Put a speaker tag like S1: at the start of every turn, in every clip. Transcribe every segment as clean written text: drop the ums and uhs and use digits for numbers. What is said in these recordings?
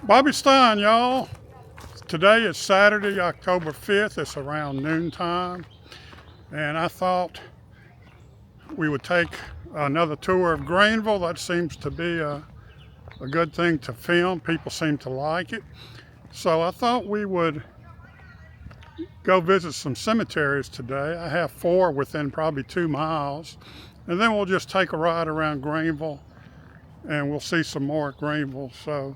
S1: Bobby Stein, y'all. Today is Saturday, October 5th. It's around noontime. And I thought we would take another tour of Greenville. That seems to be a good thing to film. People seem to like it. So I thought we would go visit some cemeteries today. I have 4 within probably 2 miles. And then we'll just take a ride around Greenville and we'll see some more at Greenville. So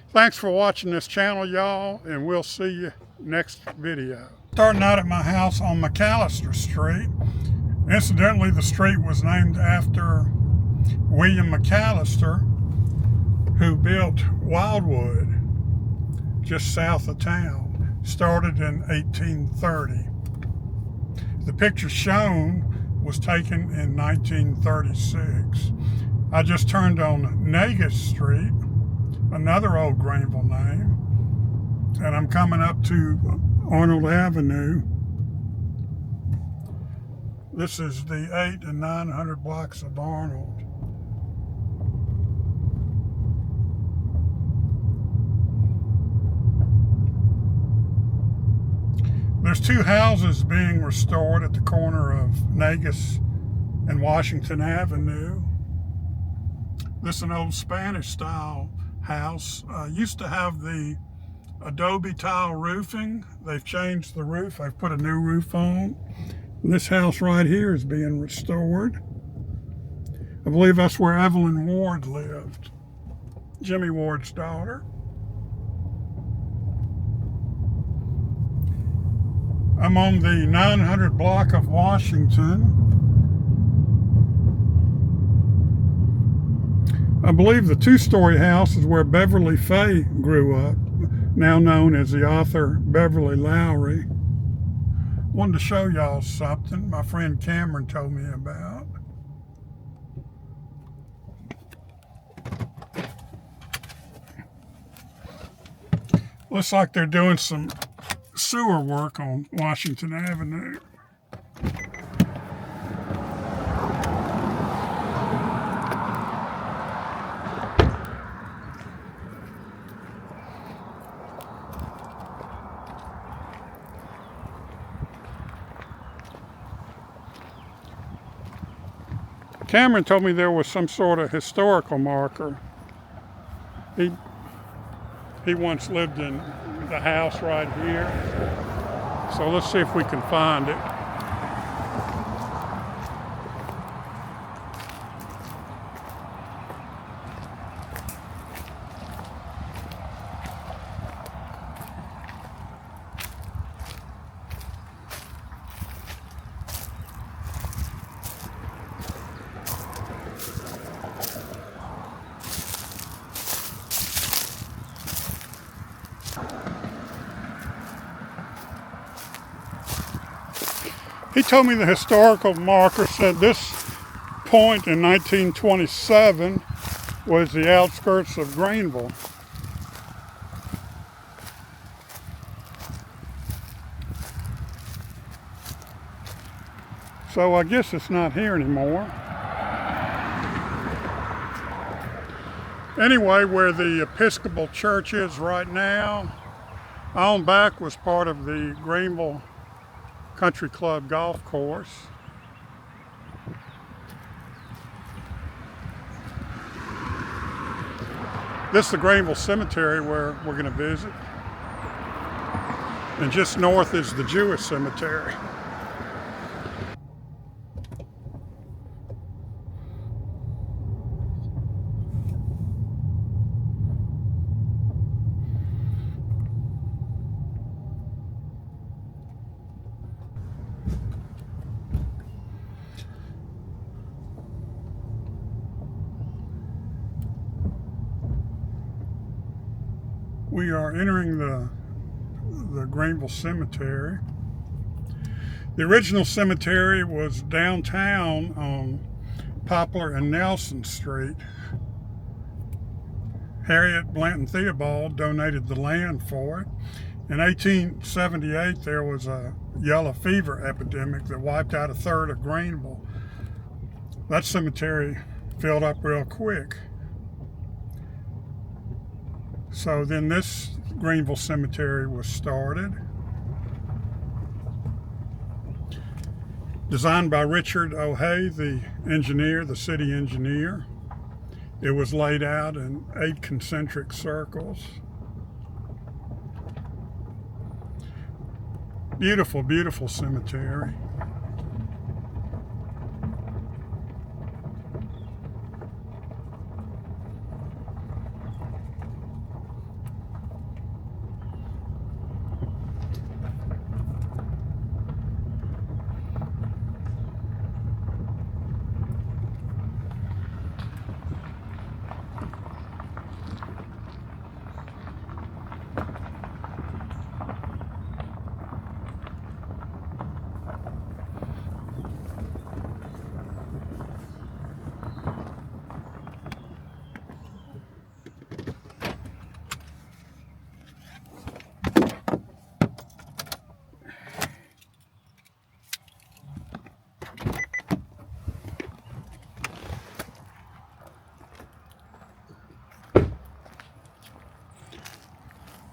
S1: thanks for watching this channel, y'all, and we'll see you next video. Starting out at my house on McAllister Street. Incidentally, the street was named after William McAllister, who built Wildwood just south of town. Started in 1830. The picture shown was taken in 1936. I just turned on Negus Street, another old Greenville name, and I'm coming up to Arnold Avenue. This is the 800 and 900 blocks of Arnold. There's 2 houses being restored at the corner of Negus and Washington Avenue. This is an old Spanish style house. Used to have the adobe tile roofing. They've changed the roof. They've put a new roof on. And this house right here is being restored. I believe that's where Evelyn Ward lived, Jimmy Ward's daughter. I'm on the 900 block of Washington. I believe the 2-story house is where Beverly Fay grew up, now known as the author Beverly Lowry. Wanted to show y'all something my friend Cameron told me about. Looks like they're doing some sewer work on Washington Avenue. Cameron told me there was some sort of historical marker. He once lived in the house right here. So let's see if we can find it. He told me the historical marker said this point in 1927 was the outskirts of Greenville. So I guess it's not here anymore. Anyway, where the Episcopal Church is right now, on back was part of the Greenville Country Club golf course. This is the Greenville Cemetery where we're going to visit. And just north is the Jewish cemetery. We are entering the Greenville Cemetery. The original cemetery was downtown on Poplar and Nelson Street. Harriet Blanton Theobald donated the land for it. In 1878, there was a yellow fever epidemic that wiped out 1/3 of Greenville. That cemetery filled up real quick. So then this Greenville Cemetery was started. Designed by Richard O'Hay, the engineer, the city engineer. It was laid out in 8 concentric circles. Beautiful, beautiful cemetery.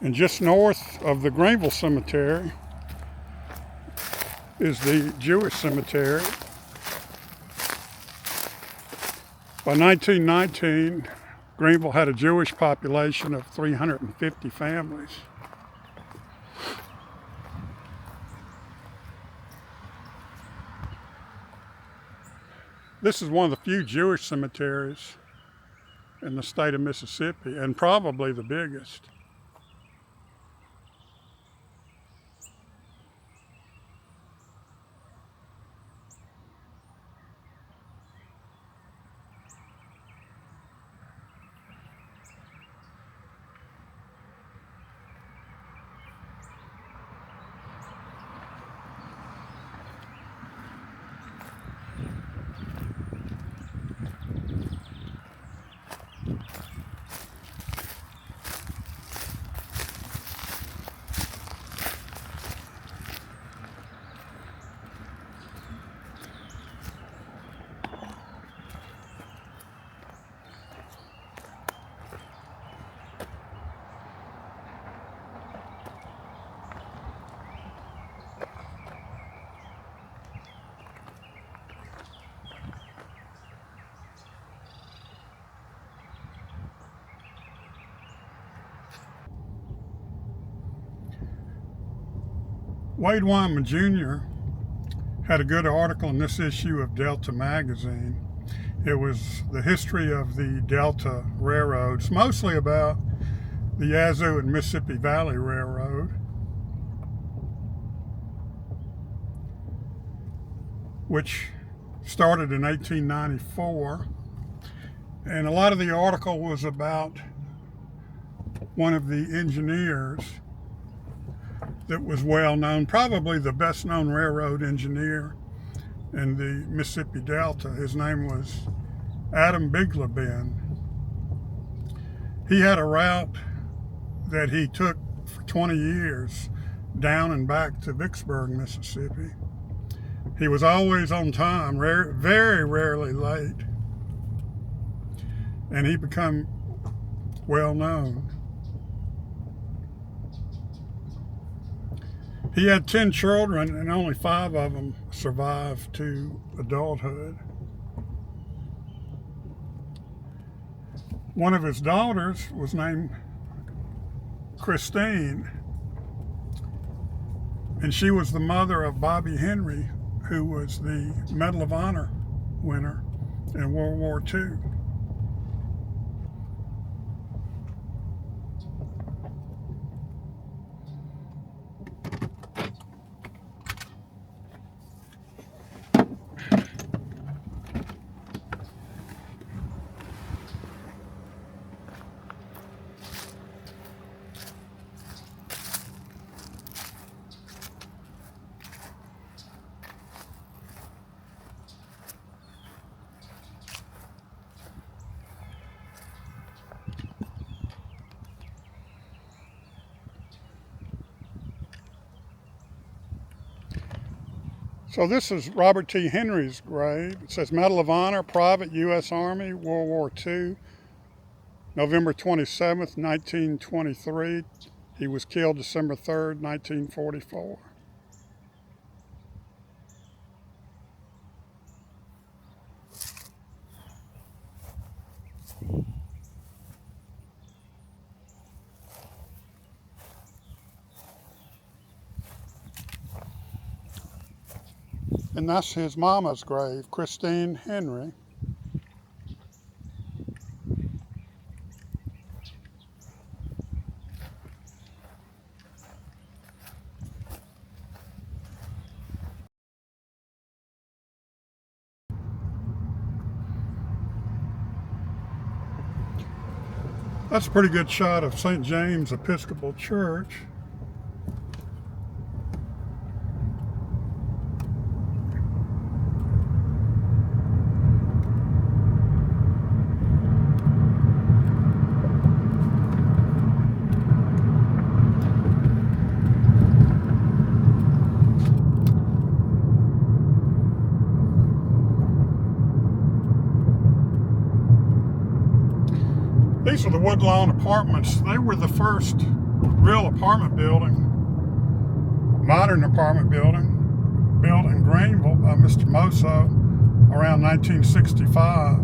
S1: And just north of the Greenville Cemetery is the Jewish cemetery. By 1919, Greenville had a Jewish population of 350 families. This is one of the few Jewish cemeteries in the state of Mississippi, and probably the biggest. Wade Wyman Jr. had a good article in this issue of Delta magazine. It was the history of the Delta railroads, mostly about the Yazoo and Mississippi Valley Railroad, which started in 1894. And a lot of the article was about one of the engineers that was well known, probably the best known railroad engineer in the Mississippi Delta. His name was Adam Bigleben. He had a route that he took for 20 years down and back to Vicksburg, Mississippi. He was always on time, very rarely late, and he became well known. He had 10 children, and only 5 of them survived to adulthood. One of his daughters was named Christine, and she was the mother of Bobby Henry, who was the Medal of Honor winner in World War II. So this is Robert T. Henry's grave. It says Medal of Honor, Private, U.S. Army, World War II, November 27th, 1923. He was killed December 3rd, 1944. And that's his mama's grave, Christine Henry. That's a pretty good shot of St. James Episcopal Church. These are the Woodline apartments. They were the first real apartment building, modern apartment building, built in Greenville by Mr. Mosso around 1965.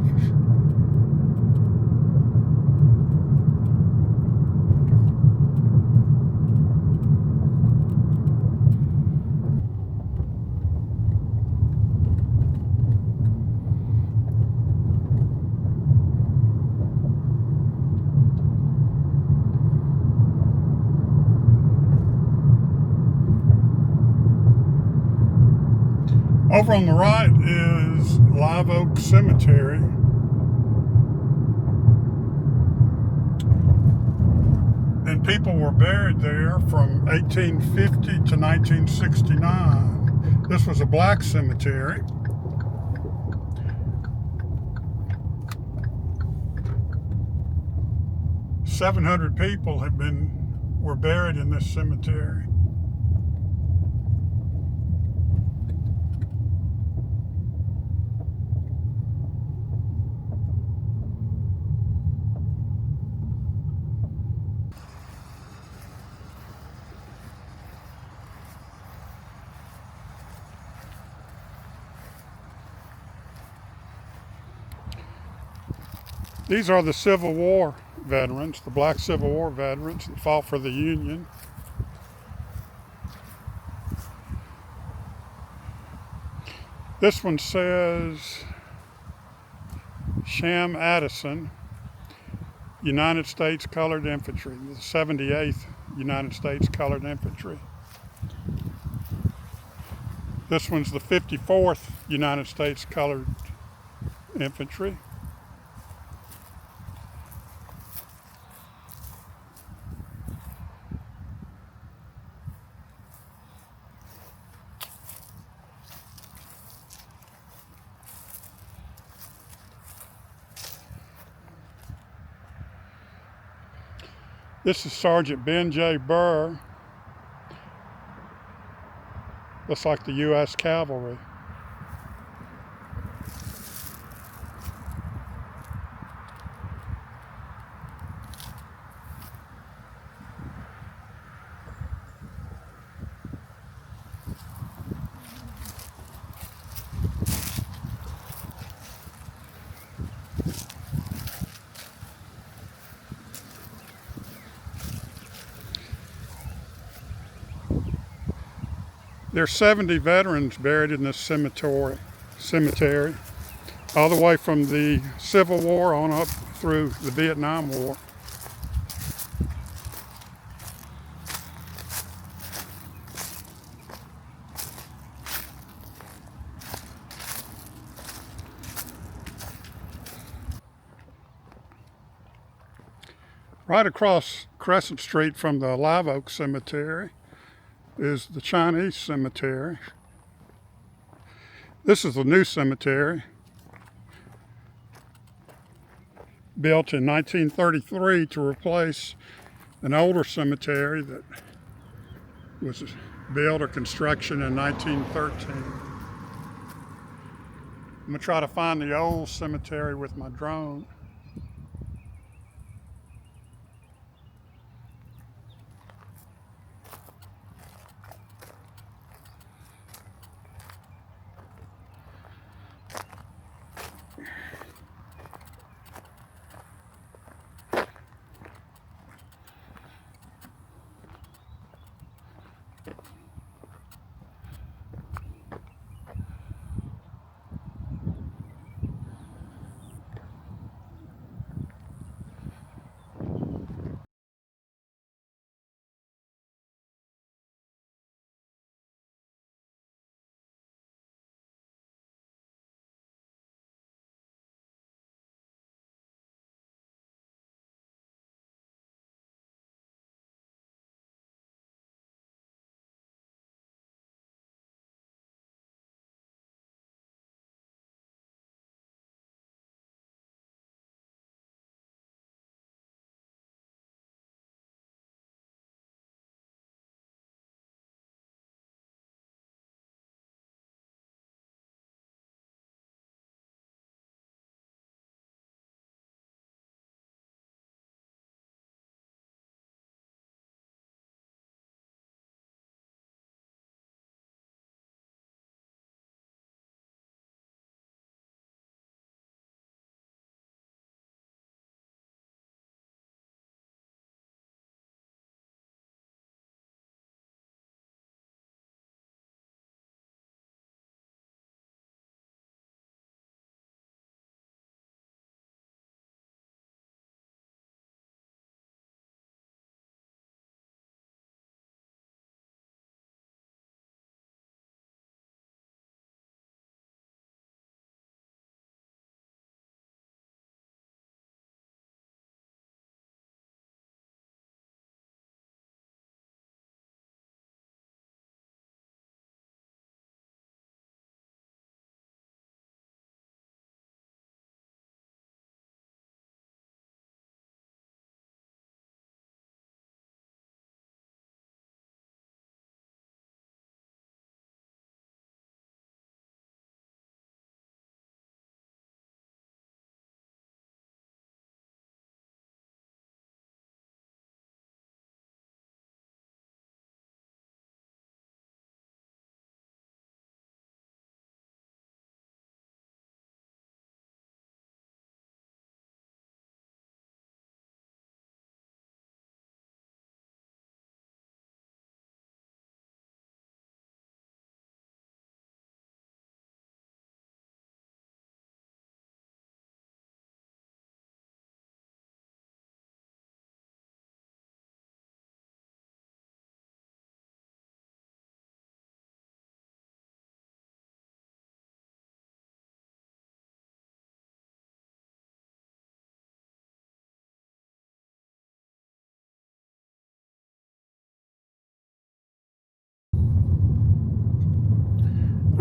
S1: Over on the right is Live Oak Cemetery. And people were buried there from 1850 to 1969. This was a black cemetery. "700 people were buried in this cemetery. These are the Civil War veterans, the black Civil War veterans that fought for the Union. This one says Sham Addison, United States Colored Infantry, the 78th United States Colored Infantry. This one's the 54th United States Colored Infantry. This is Sergeant Ben J. Burr. Looks like the U.S. Cavalry. There's 70 veterans buried in this cemetery, all the way from the Civil War on up through the Vietnam War. Right across Crescent Street from the Live Oak Cemetery is the Chinese Cemetery. This is the new cemetery, built in 1933 to replace an older cemetery that was built or construction in 1913. I'm gonna try to find the old cemetery with my drone.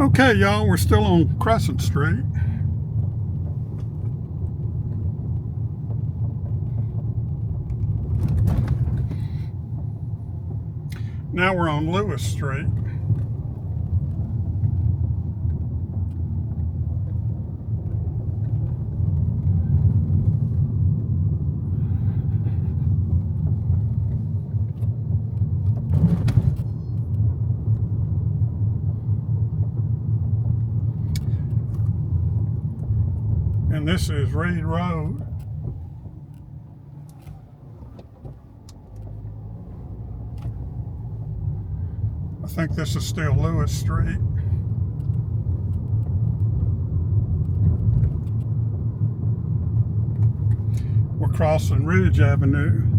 S1: Okay, y'all, we're still on Crescent Street. Now we're on Lewis Street. And this is Reed Road. I think this is still Lewis Street. We're crossing Ridge Avenue.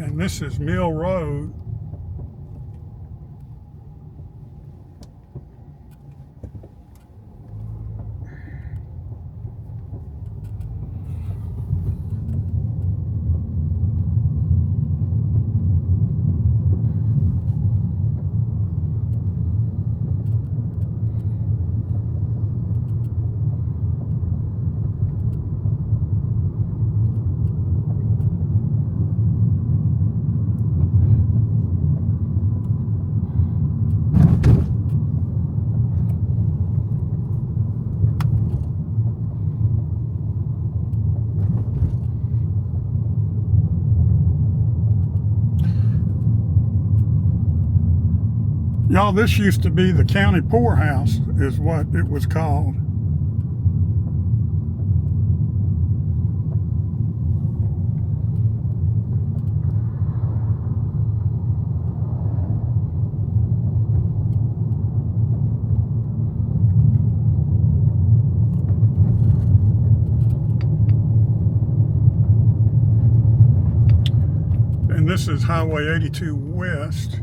S1: And this is Mill Road. Y'all, this used to be the county poorhouse, is what it was called. And this is Highway 82 West.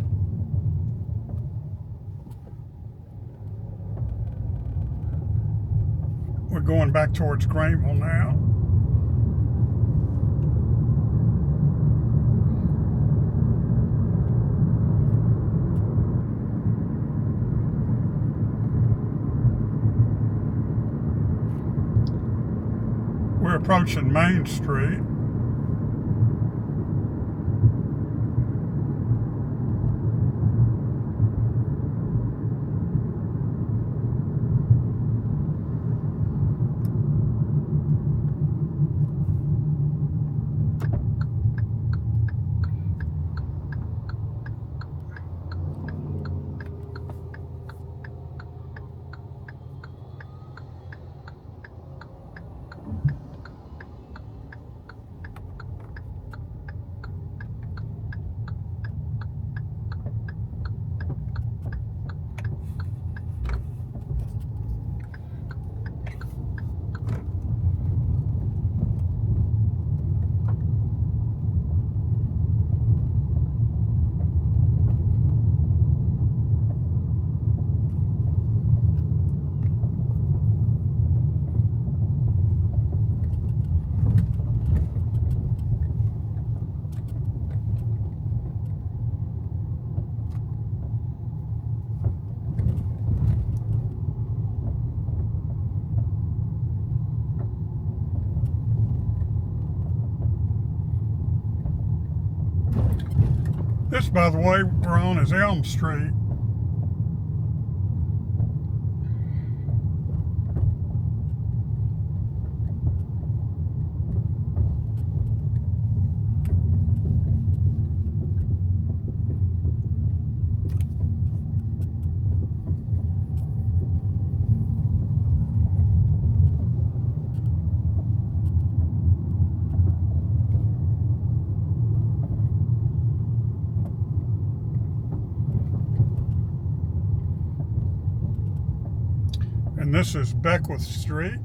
S1: We're going back towards Greenville now. We're approaching Main Street. This, by the way, we're on is Elm Street. And this is Beckwith Street.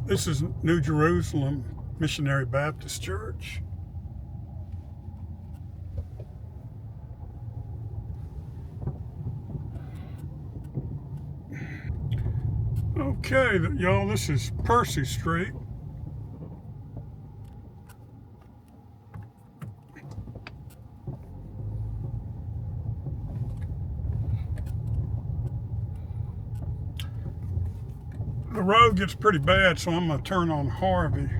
S1: This is New Jerusalem Missionary Baptist Church. Okay, y'all, this is Percy Street. The road gets pretty bad, so I'm going to turn on Harvey.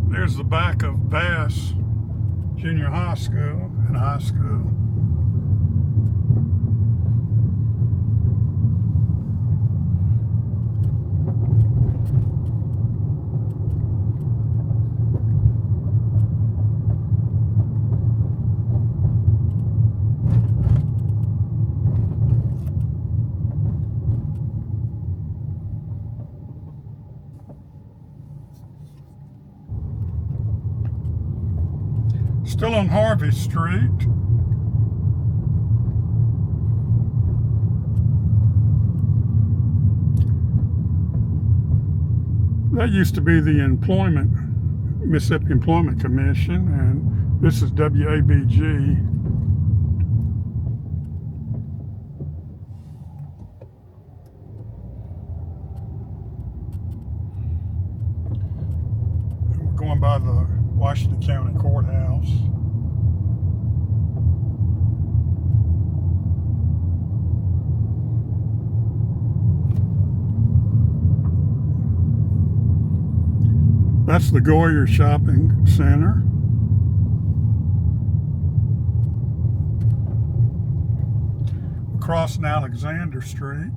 S1: There's the back of Bass Junior High School and high school. Still on Harvey Street. That used to be the Mississippi Employment Commission, and this is WABG. We're going by the Washington County Courthouse. That's the Goyer Shopping Center. Crossing Alexander Street.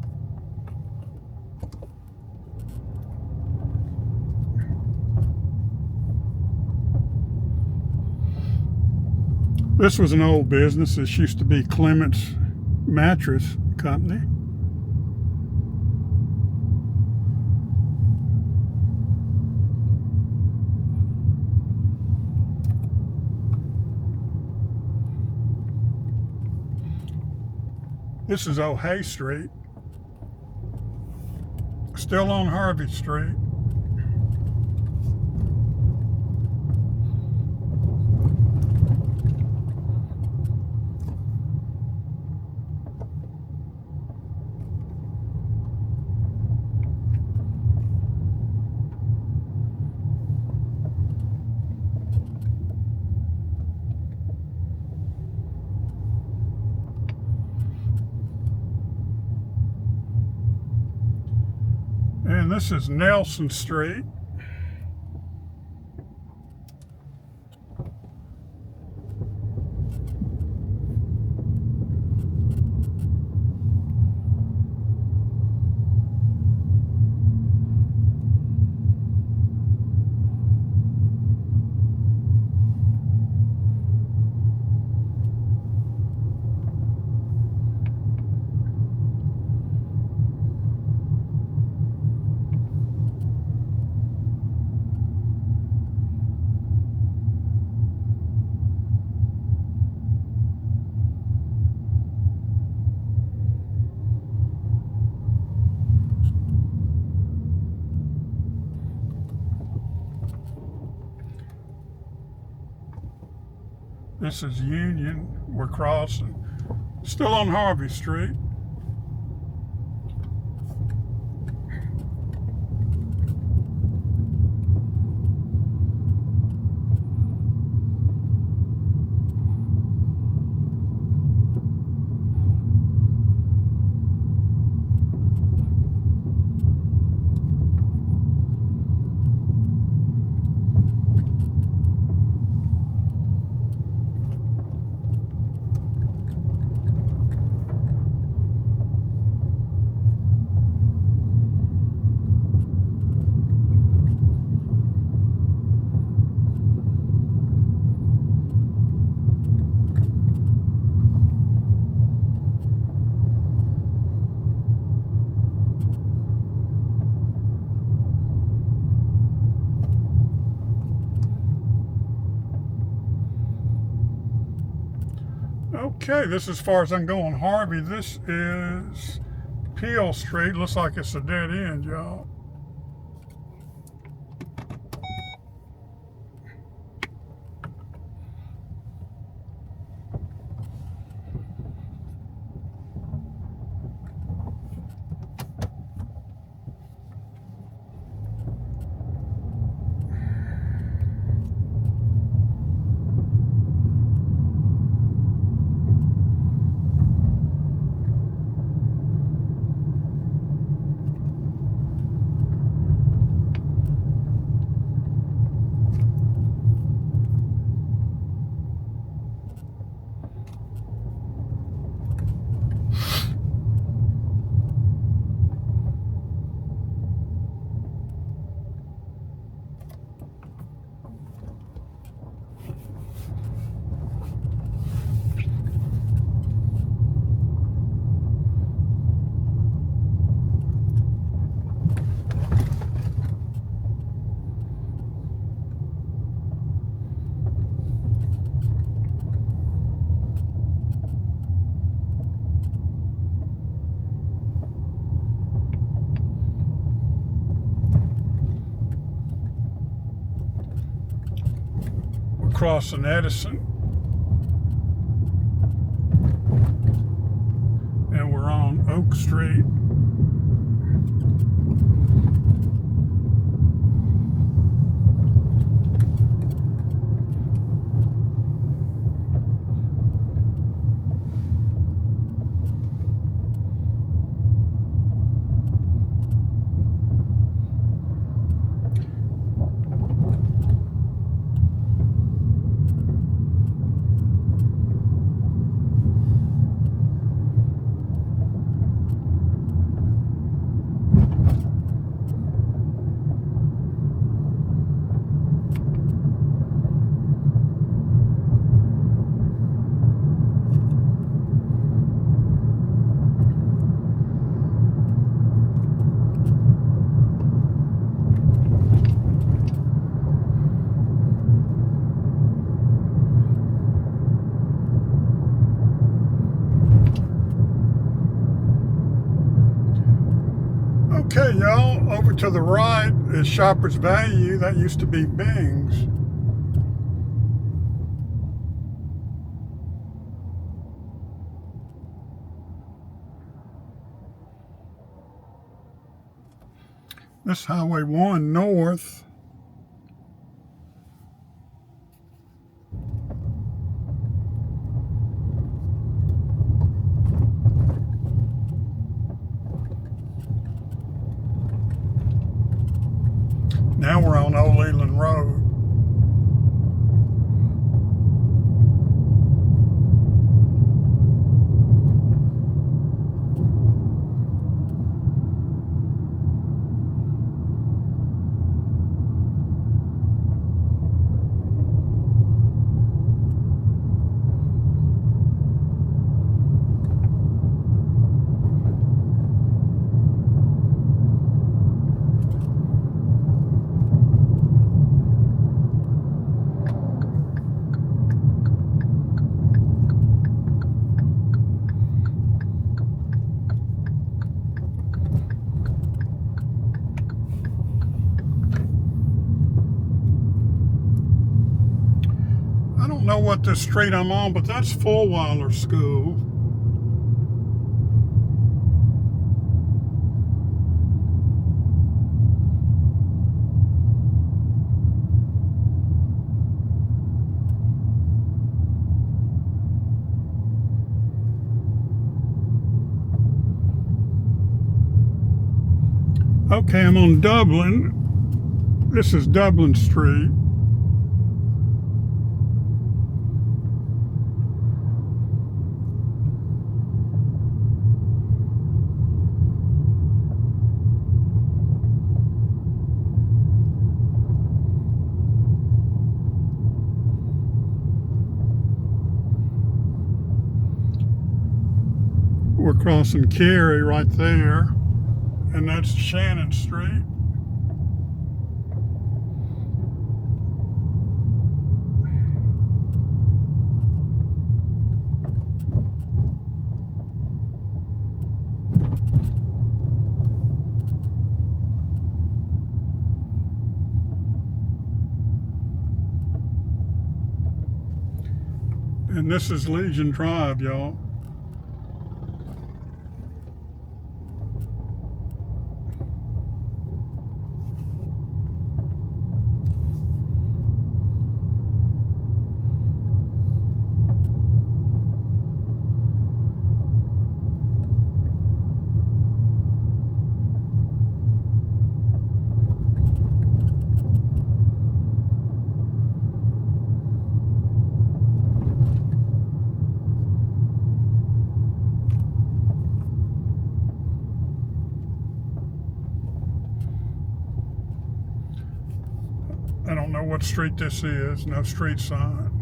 S1: This was an old business. This used to be Clement's Mattress Company. This is O'Hay Street. Still on Harvey Street. And this is Nelson Street. This is Union. We're crossing. Still on Harvey Street. Okay, this is as far as I'm going. Harvey, this is Peel Street. Looks like it's a dead end, y'all. Crossing Edison, and we're on Oak Street. Okay, y'all, over to the right is Shoppers Value. That used to be Bing's. This Highway 1 north. Now we're on Old Leland Road. what this street I'm on, but that's Fullweiler School. Okay, I'm on Dublin. This is Dublin Street. We're crossing Cary right there, and that's Shannon Street. And this is Legion Drive, y'all. I don't know what street this is, no street sign.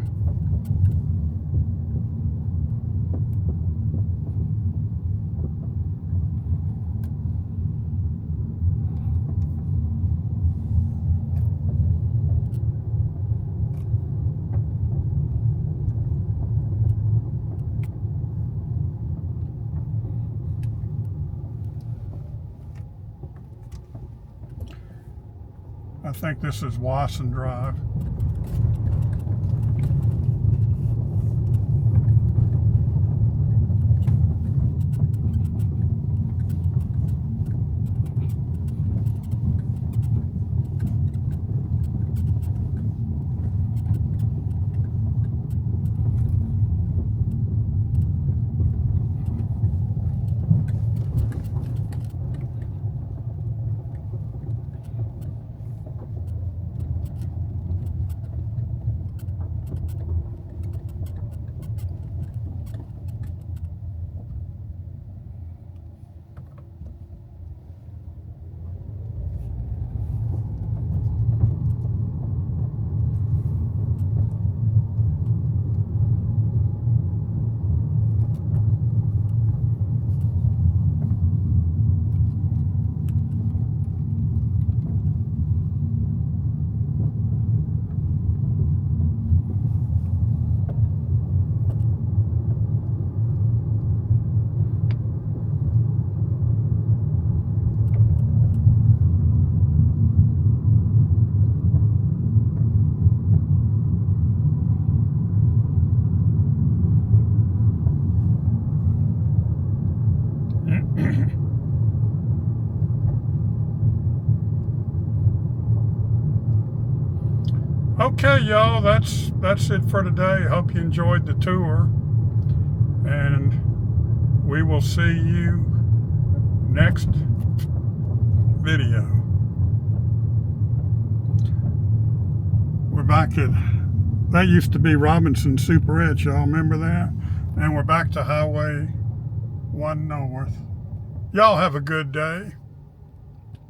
S1: I think this is Wasson Drive. Okay, y'all, that's it for today. Hope you enjoyed the tour, and we will see you next video. We're back at, that used to be Robinson Superette, y'all remember that? And we're back to Highway 1 North. Y'all have a good day.